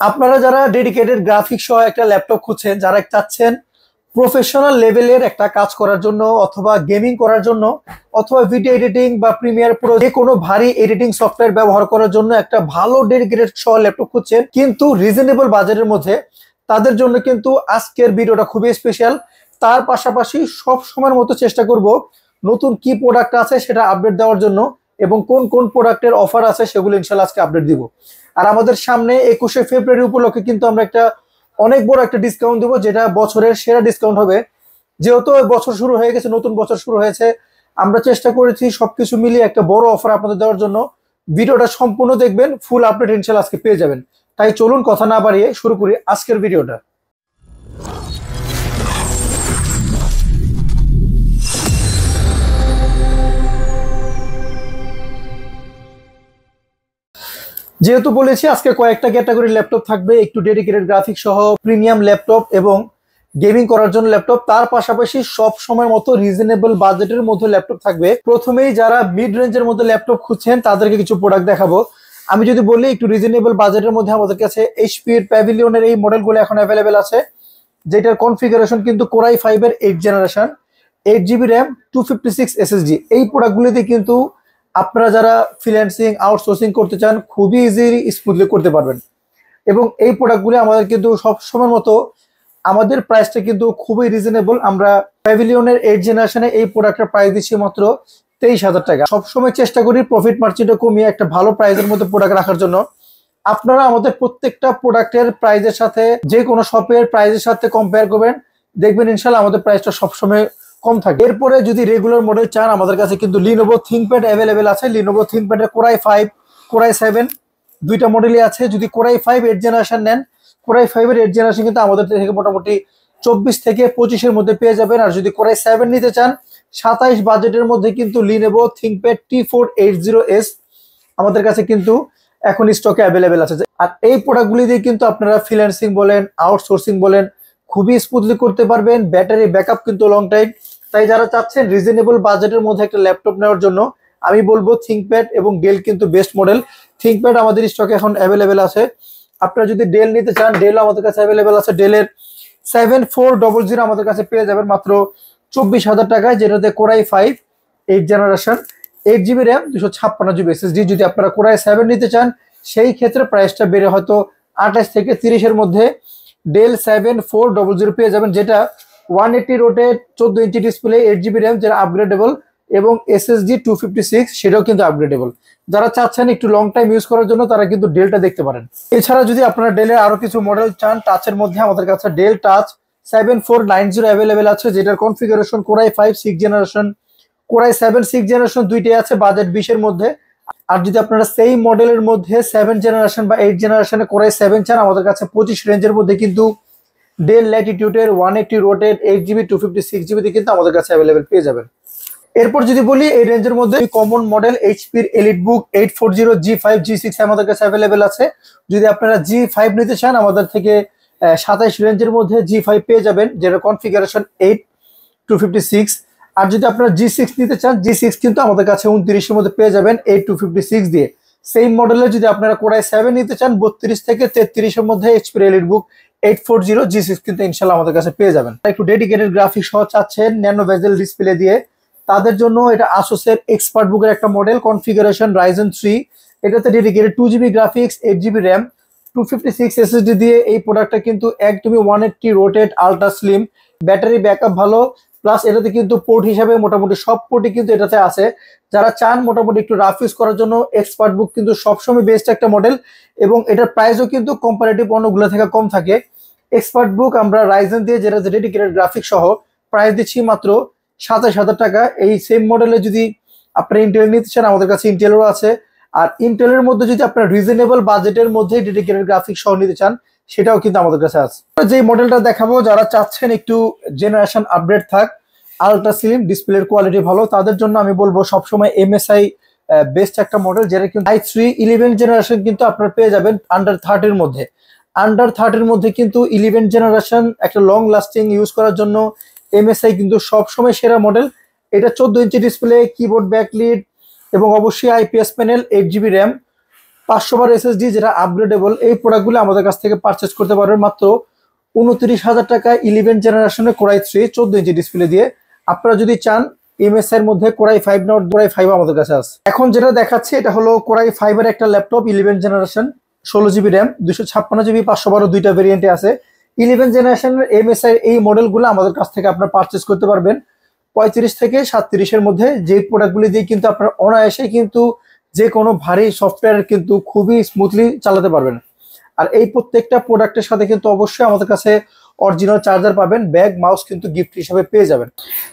আপনারা যারা dedicated graphics সহ একটা ল্যাপটপ খুঁজছেন, যারা চাচ্ছেন প্রফেশনাল লেভেলের একটা কাজ করার জন্য অথবা গেমিং করার জন্য অথবা ভিডিও এডিটিং বা প্রিমিয়ার প্রো যে কোনো ভারী এডিটিং সফটওয়্যার ব্যবহার করার জন্য একটা ভালো ডেডিকেটেড সহ ল্যাপটপ খুঁজছেন কিন্তু রিজনেবল বাজেটের মধ্যে, তাদের জন্য কিন্তু আজকের ভিডিওটা খুবই স্পেশাল। তার পাশাপাশি সব সময়ের মতো চেষ্টা করব নতুন কি প্রোডাক্ট আছে সেটা আপডেট দেওয়ার জন্য এবং কোন কোন প্রোডাক্টের অফার আছে সেগুলো ইনশাল্লাহ আজকে আপডেট দিব। আর আমাদের সামনে 21শে ফেব্রুয়ারি উপলক্ষে কিন্তু আমরা একটা অনেক বড় একটা ডিসকাউন্ট দিব, যেটা বছরের সেরা ডিসকাউন্ট হবে। যেহেতু বছর শুরু হয়ে গেছে, নতুন বছর শুরু হয়েছে, আমরা চেষ্টা করেছি সবকিছু মিলিয়ে একটা বড় অফার আপনাদের দেওয়ার জন্য। ভিডিওটা সম্পূর্ণ দেখবেন, ফুল আপডেট ইনশাল্লাহ আজকে পেয়ে যাবেন। তাই চলুন কথা না বাড়িয়ে শুরু করি আজকের ভিডিওটা। যেহেতু বলেছি আজকে কয়েকটা ক্যাটাগরির ল্যাপটপ থাকবে, একটু ডেডিকেটেড গ্রাফিক্স সহ প্রিমিয়াম ল্যাপটপ এবং গেমিং করার জন্য ল্যাপটপ, তার পাশাপাশি সব সময়ের মতো রিজনেবল বাজেটের মধ্যে ল্যাপটপ থাকবে। প্রথমেই যারা মিড রেঞ্জের মধ্যে ল্যাপটপ খুঁজছেন তাদেরকে কিছু প্রোডাক্ট দেখাবো। আমি যদি বলি একটু রিজনেবল বাজেটের মধ্যে আমাদের কাছে এইচপির প্যাভিলিয়নের এই মডেলগুলো এখন অ্যাভেলেবেল আছে, যেটার কনফিগারেশন কিন্তু কোরাই 5 এর 8 জেনারেশন, 8 GB র্যাম, 256 SSD। এই প্রোডাক্টগুলিতে কিন্তু আপনারা যারা ফ্রিল্যান্সিং আউটসোর্সিং করতে চান খুবই ইজিলি স্মুথলি করতে পারবেন। এবং এই প্রোডাক্টগুলি আমাদের কিন্তু সবসময়ের মতো আমাদের প্রাইসটা কিন্তু খুবই রিজনেবল। আমরা প্যাভিলিয়নের 8 জেনারেশনে এই প্রোডাক্টের প্রাইস দিচ্ছি মাত্র 23,000 টাকা। সবসময় চেষ্টা করি প্রফিট মার্জিনটা কমিয়ে একটা ভালো প্রাইসের মধ্যে প্রোডাক্ট রাখার জন্য। আপনারা আমাদের প্রত্যেকটা প্রোডাক্টের প্রাইসের সাথে যে কোনো শপের প্রাইসের সাথে কম্পেয়ার করবেন, দেখবেন ইনশাল্লাহ আমাদের প্রাইসটা সবসময় কম থাকে। এরপরে যদি রেগুলার মডেল চান, আমাদের কাছে কিন্তু লিনোভো থিংকপ্যাড অ্যাভেলেবেল আছে। লিনোভো থিংকপ্যাডের কোরাই 5, কোরাই 7 দুইটা মডেলই আছে। যদি কোরাই 5 8 জেনারেশন নেন, কোরাই 5 এর 8 জেনারেশন কিন্তু আমাদের থেকে মোটামুটি 24 থেকে 25-এর মধ্যে পেয়ে যাবেন। আর যদি কোরাই 7 নিতে চান 27 বাজেটের মধ্যে কিন্তু লিনোভো থিংকপ্যাড T480S আমাদের কাছে কিন্তু এখন স্টকে অ্যাভেলেবেল আছে। আর এই প্রোডাক্টগুলি দিয়ে কিন্তু আপনারা ফ্রিল্যান্সিং বলেন আউটসোর্সিং বলেন খুবই স্মুথলি করতে পারবেন। ব্যাটারি ব্যাকআপ কিন্তু লং টাইম। তাই যারা চাচ্ছেন রিজনেবল বাজেটের মধ্যে একটা ল্যাপটপ নেওয়ার জন্য, আমি বলবো থিংকপ্যাড এবং ডেল কিন্তু বেস্ট মডেল। থিংকপ্যাড আমাদের স্টকে এখন অ্যাভেলেবেল আছে। আপনারা যদি ডেল নিতে চান, ডেলও আমাদের কাছে অ্যাভেলেবেল আছে। ডেলের 7400 আমাদের কাছে পেয়ে যাবেন মাত্র 24,000 টাকায়, যেটাতে core i 5 8 generation, 8 GB RAM, 256 GB SSD। যদি আপনারা কোরাই 7 নিতে চান সেই ক্ষেত্রে প্রাইসটা বেড়ে হয়তো 28 থেকে 30-এর মধ্যে ডেল 7400 পেয়ে যাবেন, যেটা 180 rotate 14 inch display, 8 GB RAM, যেটা আপগ্রেডেবল, এবং SSD 256 সেটাও কিন্তু আপগ্রেডেবল। যারা চাচ্ছেন একটু লং টাইম ইউজ করার জন্য তারা কিন্তু ডেলটা দেখতে পারেন। এছাড়া যদি আপনারা ডেলের আরো কিছু মডেল চান টাচের মধ্যে, আমাদের কাছে ডেল টাচ 7490 অ্যাভেলেবেল আছে, যেটার configuration core i 5 6 generation, core i 7 6 generation দুইটাই আছে বাজেট 20-এর মধ্যে। আর যদি আপনারা সেই মডেলের মধ্যে 7 জেনারেশন বা 8 জেনারেশনে কোরাই 7 চান, আমাদের কাছে 25 রেঞ্জের মধ্যে কিন্তু ডেল ল্যাটিটিউডের 180 রোটেট 8 GB 256 GB কিন্তু আমাদের কাছে অ্যাভেলেবেল পেয়ে যাবেন। এরপর যদি বলি এই রেঞ্জের মধ্যে common model এইচপির EliteBook 840 G5 G6 আমাদের কাছে অ্যাভেলেবেল আছে। যদি আপনারা G5 নিতে চান, আমাদের থেকে 27 রেঞ্জের মধ্যে G5 পেয়ে যাবেন, যেটা কনফিগারেশন 8 256। আর যদি আপনারা G6 নিতে চান, G6 কিন্তু আমাদের কাছে 29-এর মধ্যে পেয়ে যাবেন 8 256 দিয়ে। সেম মডেলে যদি আপনারা কোরাই 7 নিতে চান 32 থেকে 33-এর মধ্যে এইচপির এলিটবুক 840 G6 কিন্তু ইনশাল্লাহ আমাদের কাছে পেয়ে যাবেন। একটু ডেডিকেটেড গ্রাফিক্স সহ চাচ্ছেন ন্যানো বেজেল ডিসপ্লে দিয়ে, তাদের জন্য এটা আসুসের এক্সপার্ট বুকের একটা মডেল, কনফিগারেশন রাইজেন 3। এটাতে dedicated 2 GB graphics, 8 GB RAM, 256 SSD দিয়ে এই প্রোডাক্টটা কিন্তু একদমই 180 rotate ultra slim, battery backup ভালো, প্লাস এটাতে কিন্তু পোর্ট হিসাবে মোটামুটি সব পোর্টই কিন্তু এটাতে আছে। যারা চান মোটামুটি একটু রাফ ইউজ করার জন্য এক্সপার্ট বুক কিন্তু সবসময় বেস্ট একটা মডেল, এবং এটার প্রাইসও কিন্তু কম্পারেটিভ অন্যগুলো থেকে কম থাকে। এক্সপার্ট বুক আমরা রাইজেন দিয়ে, যেটা ডেডিকেটেড গ্রাফিক্স সহ, প্রাইস দিচ্ছি মাত্র 27,000 টাকা। এই সেম মডেলে যদি আপনারা ইন্টেল নিতে চান, আমাদের কাছে ইন্টেলেরও আছে। আর ইন্টেলের মধ্যে যদি আপনারা রিজনেবল বাজেটের মধ্যে ডেডিকেটেড গ্রাফিক্স সহ নিতে চান, সেটাও কিন্তু আমাদের কাছে আছে। যে মডেলটা দেখাবো, যারা চাচ্ছেন একটু জেনারেশন আপডেট থাক, আলট্রা স্লিম, ডিসপ্লের কোয়ালিটি ভালো, তাদের জন্য আমি বলবো সবসময় MSI বেস্ট একটা মডেল, যেটা কিন্তু i3 11 জেনারেশন কিন্তু আপনারা পেয়ে যাবেন আন্ডার 30-এর মধ্যে। আন্ডার 30-এর মধ্যে কিন্তু 11 জেনারেশন একটা লং লাস্টিং ইউজ করার জন্য MSI কিন্তু সবসময় সেরা মডেল। এটা 14 ইঞ্চি ডিসপ্লে, কিবোর্ড ব্যাকলিট, এবং অবশ্যই IPS প্যানেল, 8 GB র্যাম, 500 বার এসএসডি যেটা আপগ্রেডেবল, এই প্রোডাক্টগুলো আমাদের কাছ থেকে পারচেস করতে পারবেন মাত্র 29,000 টাকা 11 জেনারেশনের কোরাই 3 14 ইঞ্চি ডিসপ্লে দিয়ে। আপনারা যদি চান এমএসআই এর মধ্যে কোরাই 5 নট কোরাই 5 আমাদের কাছে আছে। এখন যেটা দেখাচ্ছি এটা হলো কোরাই 5 এর একটা laptop 11 generation, 16GB RAM, 256GB, 512 দুইটা ভেরিয়েন্টে আছে। 11 জেনারেশনের এমএসআই এই মডেলগুলো আমাদের কাছ থেকে আপনারা পারচেস করতে পারবেন 35 থেকে 37 এর মধ্যে। যে প্রোডাক্টগুলি দিয়ে কিন্তু আপনারা অনায়াসে কিন্তু যে কোনো ভারী সফটওয়্যার কিন্তু খুবই স্মুথলি চালাতে পারবেন। আর এই প্রত্যেকটা প্রোডাক্টের সাথে কিন্তু অবশ্যই আমাদের কাছে অরিজিনাল চার্জার পাবেন, ব্যাগ মাউস কিন্তু গিফট হিসেবে পেয়ে যাবেন।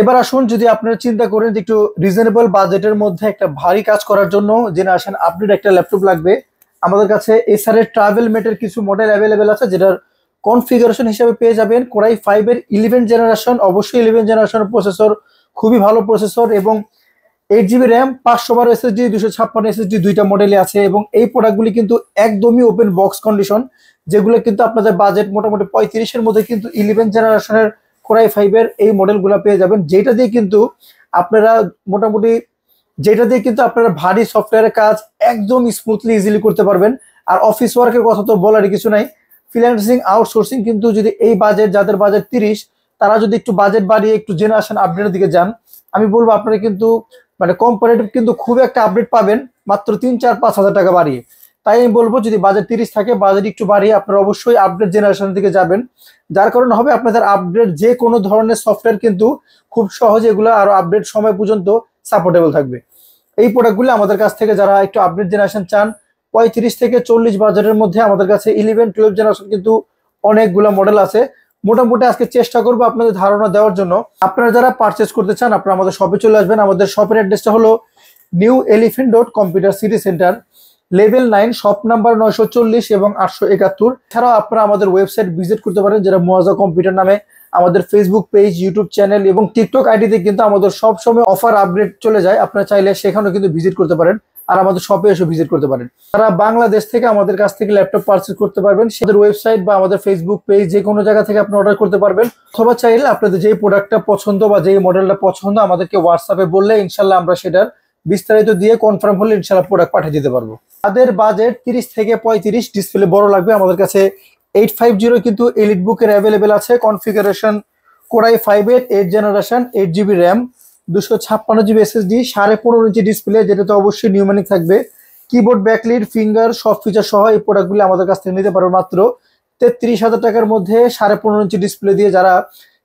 এবার আসুন, যদি আপনারা চিন্তা করেন যে একটু রিজনেবল বাজেটের মধ্যে একটা ভারী কাজ করার জন্য জেনারেশন আপডেট একটা ল্যাপটপ লাগবে, আমাদের কাছে এসার এর ট্রাভেল মেটের কিছু মডেল অ্যাভেলেবেল আছে, যেটার কনফিগারেশন হিসেবে পেয়ে যাবেন কোরাই 5 এর 11 জেনারেশন। অবশ্যই 11 জেনারেশনের প্রসেসর, খুবই ভালো প্রসেসর, এবং 8GB র্যাম, 500 বার এসএসডি, 256 এসএসডি দুইটা মডেলই আছে। এবং এই প্রোডাক্টগুলি কিন্তু একদমই ওপেন বক্স কন্ডিশন, যেগুলো কিন্তু আপনাদের বাজেট মোটামুটি 35 এর মধ্যে কিন্তু 11 জেনারেশনের কোরাই 5 এর এই মডেলগুলো পেয়ে যাবেন, যেটা দিয়ে কিন্তু আপনারা ভারী সফটওয়্যারের কাজ একদম স্মুথলি ইজিলি করতে পারবেন। আর অফিস ওয়ার্কের কথা তো বলারই কিছু নাই। ফ্রিল্যান্সিং, আউটসোর্সিং কিন্তু যদি এই বাজেট, যাদের বাজেট 30, তারা যদি একটু বাজেট বাড়িয়ে একটু জেনারেশন আপডেটের দিকে যান, আমি বলবো আপনারা কিন্তু মানে কম্পারেটিভ কিন্তু খুব একটা আপডেট পাবেন মাত্র 3-4-5 হাজার টাকা বাড়িয়ে। তাই আমি বলবো যদি বাজেট 30 থাকে, বাজেট একটু বাড়িয়ে আপনারা অবশ্যই আপডেট জেনারেশনের দিকে যাবেন। যার কারণে হবে আপনাদের আপডেট যে কোনো ধরনের সফটওয়্যার কিন্তু খুব সহজে এগুলো আরো আপডেট সময় পর্যন্ত সাপোর্টেবল থাকবে। এই প্রোডাক্টগুলো আমাদের কাছ থেকে যারা একটু আপডেট জেনারেশন চান, 35 থেকে 40 বাজেটের মধ্যে আমাদের কাছে 11-12 জেনারেশন কিন্তু অনেকগুলো মডেল আছে। মোটামুটি আজকে চেষ্টা করবো আপনাদের ধারণা দেওয়ার জন্য। আপনারা যারা পারচেস করতে চান, আপনারা আমাদের শপে চলে আসবেন। আমাদের শপের অ্যাড্রেসটা হলো new elephant road computer city centre, level 9, shop number 940 এবং 871। এছাড়াও আপনারা আমাদের ওয়েবসাইট ভিজিট করতে পারেন, যেটা মুয়াজ্জা কম্পিউটার নামে। আমাদের ফেসবুক পেজ, ইউটিউব চ্যানেল এবং টিকটক আইডিতে কিন্তু আমাদের সব সময় অফার আপডেট চলে যায়। আপনারা চাইলে সেখানেও কিন্তু ভিজিট করতে পারেন, আর আমাদের শপে এসে ভিজিট করতে পারেন। তারা বাংলাদেশ থেকে আমাদের কাছ থেকে ল্যাপটপ পারচেজ করতে পারবেন, আমাদের ওয়েবসাইট বা আমাদের ফেসবুক পেজ যে কোনো জায়গা থেকে আপনি অর্ডার করতে পারবেন। অথবা চাইলে আপনাদের যেই প্রোডাক্টটা পছন্দ বা যেই মডেলটা পছন্দ আমাদেরকে হোয়াটসঅ্যাপে বললে ইনশাল্লাহ আমরা সেটার বিস্তারিত দিয়ে কনফার্ম হলে ইনশাল্লাহ প্রোডাক্ট পাঠিয়ে দিতে পারবো। তাদের বাজেট 30 থেকে 35, ডিসপ্লে বড় লাগবে, আমাদের কাছে 850 কিন্তু এলিট বুকের অ্যাভেলেবেল আছে। কনফিগারেশন কোরাই 5 এর 8 generation, 8GB RAM, 256GB SSD, 15.5 inch display, যেটাতে অবশ্যই নিউমেরিক থাকবে, কিবোর্ড, ব্যাকলিট, ফিঙ্গার সব ফিচার সহ এই প্রোডাক্টগুলো আমাদের কাছ থেকে নিতে পারবে মাত্র 33,000 টাকার মধ্যে 15.5 ইঞ্চি ডিসপ্লে দিয়ে। যারা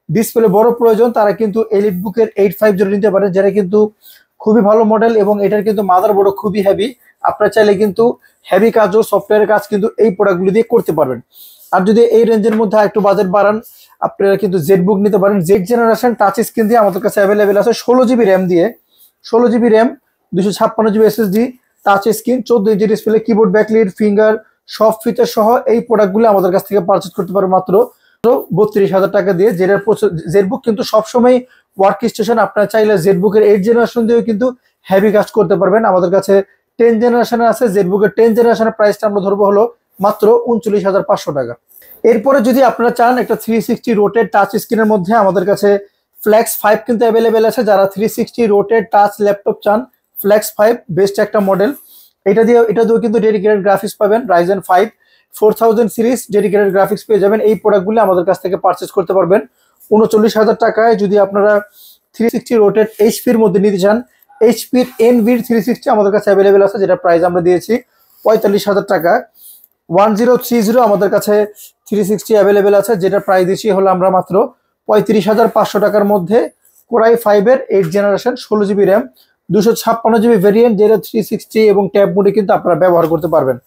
ডিসপ্লে বড় প্রয়োজন তারা কিন্তু এলিট বুকের 850 নিতে পারেন, যেটা কিন্তু খুবই ভালো মডেল, এবং এটার কিন্তু মাদারবোর্ডও খুবই হেভি। আপনারা চাইলে কিন্তু হেভি কাজও, সফটওয়্যারের কাজ কিন্তু এই প্রোডাক্টগুলো দিয়ে করতে পারবেন। আর যদি এই রেঞ্জের মধ্যে একটু বাজেট বাড়ান, আপনারা কিন্তু জেড বুক নিতে পারেন। জেড জেনারেশন টাচ স্ক্রিন দিয়ে আমাদের কাছে অ্যাভেলেবেল আছে, 16GB র্যাম দিয়ে, 16GB RAM, 256GB SSD, touch screen, 14 inch display, keyboard, backlit, finger সব ফিচার সহ এই প্রোডাক্টগুলো আমাদের কাছ থেকে পারচেজ করতে পারবেন মাত্র 32,000 টাকা দিয়ে। জেড বুক কিন্তু সবসময় ওয়ার্ক স্টেশন, আপনারা চাইলে জেড বুকের 8 জেনারেশন দিয়েও কিন্তু হেভি কাজ করতে পারবেন। আমাদের কাছে 10 জেনারেশনের আছে, জেড বুকের 10 জেনারেশনের প্রাইসটা আমরা ধরবো হলো মাত্র 39,500 টাকা। এরপরে যদি আপনারা চান একটা 360 রোটেট টাচ স্ক্রিনের মধ্যে, আমাদের কাছে ফ্ল্যাক্স 5 কিন্তু অ্যাভেলেবেল আছে। যারা 360 রোটেট টাচ ল্যাপটপ চান, ফ্ল্যাক্স 5 বেস্ট একটা মডেল। এটা দিয়েও কিন্তু ডেডিকেটেড গ্রাফিক্স পাবেন, রাইজেন 5 4000 সিরিজ ডেডিকেটেড গ্রাফিক্স পেয়ে যাবেন। এই প্রোডাক্টগুলো আমাদের কাছ থেকে পারচেজ করতে পারবেন 39,000 টাকায়। যদি আপনারা 360 রোটেট এইচপির মধ্যে নিতে চান, এইচপির এনভির 360 আমাদের কাছে অ্যাভেলেবেল আছে, যেটা প্রাইস আমরা দিয়েছি 45,000 টাকা। 1030 আমাদের কাছে 360 অ্যাভেলেবেল আছে, যেটা প্রাইস দিচ্ছি হলো আমরা মাত্র 35,500 টাকার মধ্যে। কোরাই 5 এর 8 generation, 16GB RAM, 256GB variant, যেটা 360 এবং ট্যাব মোডে কিন্তু আপনারা ব্যবহার করতে পারবেন।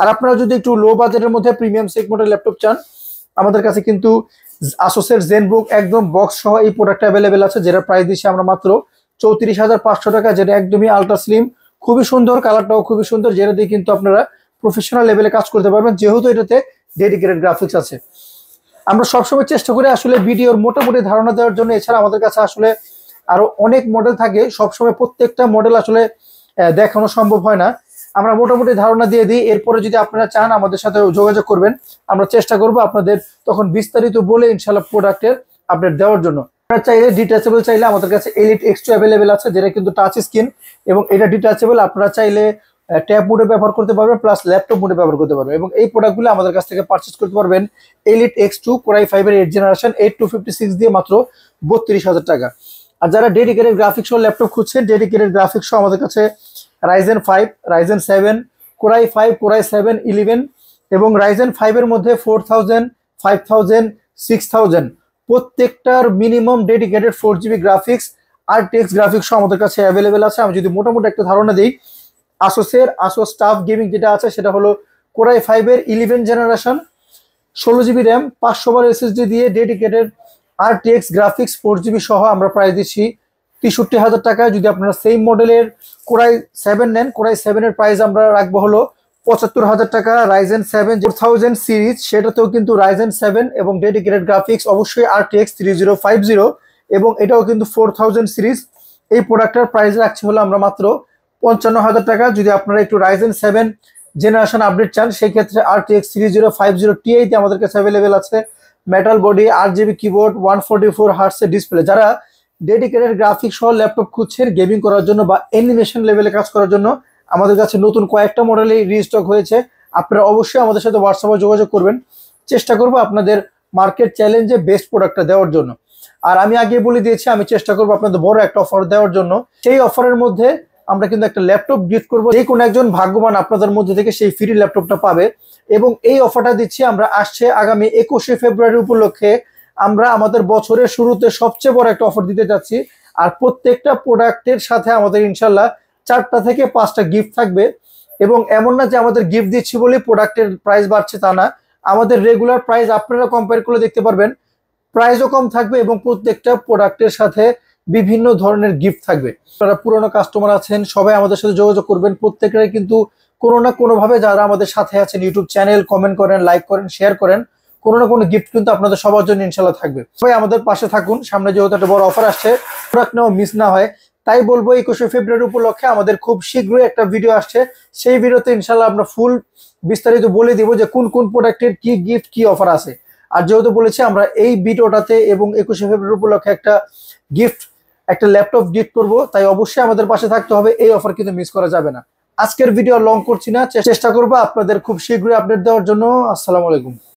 আর আপনারা যদি একটু লো বাজেটের মধ্যে প্রিমিয়াম সেগমেন্টের ল্যাপটপ চান, আমাদের কাছে কিন্তু আসুসের জেনবুক একদম বক্স সহ এই প্রোডাক্ট অ্যাভেলেবেল আছে, যেটা প্রাইস দিচ্ছি আমরা মাত্র 34,500 টাকা, যেটা একদমই আলট্রা স্লিম, খুবই সুন্দর, কালারটাও খুবই সুন্দর, যেটা দিয়ে কিন্তু আপনারা প্রফেশনাল লেভেলে কাজ করতে পারবেন, যেহেতু এটাতে ডেডিকেটেড গ্রাফিক্স আছে। আমরা সবসময় চেষ্টা করি আসলে ভিডিওর মোটামুটি ধারণা দেওয়ার জন্য। এছাড়া আমাদের কাছে আসলে আরো অনেক মডেল থাকে, সবসময় প্রত্যেকটা মডেল আসলে দেখানো সম্ভব হয় না। আমরা মোটামুটি ধারণা দিয়ে দিই, এরপরে যদি আপনারা চান আমাদের সাথে যোগাযোগ করবেন, আমরা চেষ্টা করব আপনাদের তখন বিস্তারিত বলে ইনশাল্লাহ প্রোডাক্টের আপডেট দেওয়ার জন্য। আপনারা চাইলে ডিটাচেবল চাইলে আমাদের কাছে এলিট X2 অ্যাভেলেবেল আছে, যেটা কিন্তু টাচ স্ক্রিন এবং এটা ডিটাচেবল। আপনারা চাইলে ট্যাব মোডে ব্যবহার করতে পারবেন, প্লাস ল্যাপটপ মোডে ব্যবহার করতে পারবেন। এবং এই প্রোডাক্টগুলো আমাদের কাছ থেকে পারচেস করতে পারবেন এলিট X2 Core i5 এর 8 জেনারেশন 8256 দিয়ে মাত্র 32,000 টাকা। আর যারা ডেডিকেটেড গ্রাফিক্স সহ ল্যাপটপ খুঁজছেন, ডেডিকেটেড গ্রাফিক্স সহ আমাদের কাছে Ryzen 5, Ryzen 7, Core i5, Core i7 11 এবং Ryzen 5 এর মধ্যে 4000, 5000, 6000 প্রত্যেকটার minimum dedicated 4GB graphics RTX graphics আমাদের কাছে অ্যাভেলেবেল আছে। আমি যদি মোটামুটি একটা ধারণা দিই, আসোস টাফ গেমিং যেটা আছে সেটা হলো Core i5 এর 11 জেনারেশন 16GB র্যাম 500 বার SSD দিয়ে ডেডিকেটেড RTX গ্রাফিক্স 4GB সহ আমরা প্রাইস দিচ্ছি 63,000 টাকা। যদি আপনারা সেম মডেলের Core i7 নেন, Core i7 এর প্রাইস আমরা রাখবো হলো 75,000 টাকা। Ryzen 7 4000 সিরিজ, সেটাতেও কিন্তু Ryzen 7 এবং ডেডিকেটেড গ্রাফিক্স অবশ্যই RTX 3050 এবং এটাও কিন্তু 4000 সিরিজ। এই প্রোডাক্টের প্রাইস রাখছি হলো আমরা মাত্র 55,000 টাকা। যদি আপনারা একটু Ryzen 7 জেনারেশন আপডেট চান, সেই ক্ষেত্রে RTX 3050 Ti তে আমাদের কাছে অ্যাভেলেবেল আছে। মেটাল বডি, RGB কিবোর্ড, 144 হার্টজের ডিসপ্লে। যারা ডেডিকেটেড গ্রাফিক্স সহ ল্যাপটপ খুঁজছেন গেমিং করার জন্য বা অ্যানিমেশন লেভেলে কাজ করার জন্য, আমাদের কাছে নতুন কয়েকটা মডেলে রিস্টক হয়েছে। আপনারা অবশ্যই আমাদের সাথে হোয়াটসঅ্যাপে যোগাযোগ করবেন, চেষ্টা করব আপনাদের মার্কেট চ্যালেঞ্জে বেস্ট প্রোডাক্টটা দেওয়ার জন্য। আর আমি আগে বলে দিয়েছি, আমি চেষ্টা করব আপনাদের বড় একটা অফার দেওয়ার জন্য। সেই অফারের মধ্যে আমরা কিন্তু একটা ল্যাপটপ গিফট করবো, যে কোনো একজন ভাগ্যবান আপনাদের মধ্যে থেকে সেই ফ্রি ল্যাপটপটা পাবে। এবং এই অফারটা দিচ্ছি আমরা আসছে আগামী 21শে ফেব্রুয়ারি উপলক্ষে। আমরা আমাদের বছরের শুরুতে সবচেয়ে বড় একটা অফার দিতে যাচ্ছি। আর প্রত্যেকটা প্রোডাক্টের সাথে আমাদের ইনশাল্লাহ 4টা থেকে 5টা গিফট থাকবে। এবং এমন না যে আমাদের গিফট দিচ্ছি বলে প্রোডাক্টের প্রাইস বাড়ছে, তা না। আমাদের রেগুলার প্রাইস আপনারা কম্পেয়ার করে দেখতে পারবেন, প্রাইসও কম থাকবে এবং প্রত্যেকটা প্রোডাক্টের সাথে বিভিন্ন ধরনের গিফট থাকবে। যারা পুরনো কাস্টমার আছেন সবাই আমাদের সাথে যোগাযোগ করবেন। প্রত্যেকেরাই কিন্তু কোনো না কোনোভাবে যারা আমাদের সাথে আছেন, ইউটিউব চ্যানেল কমেন্ট করেন, লাইক করেন, শেয়ার করেন, কোনো না কোনো গিফট কিন্তু আপনাদের সবার জন্য ইনশাল্লাহ থাকবে। সবাই আমাদের পাশে থাকুন, সামনে যেহেতু একটা বড় অফার আসছে, প্রোডাক্ট নেওয়া মিস না হয়। তাই বলবো 21শে ফেব্রুয়ারি উপলক্ষে আমাদের খুব শীঘ্রই একটা ভিডিও আসছে। সেই ভিডিওতে ইনশাল্লাহ আমরা ফুল বিস্তারিত বলে দিব যে কোন কোন প্রোডাক্টের কি গিফট, কি অফার আছে। আর যেহেতু বলেছি আমরা এই ভিডিওটাতে এবং 21শে ফেব্রুয়ারি উপলক্ষে একটা ল্যাপটপ গিফট করব, তাই অবশ্যই আমাদের পাশে থাকতে হবে। এই অফার কিন্তু মিস করা যাবে না। আজকের ভিডিও লং করছি না, চেষ্টা করবো আপনাদের খুব শীঘ্রই আপডেট দেওয়ার জন্য। আসসালামু আলাইকুম।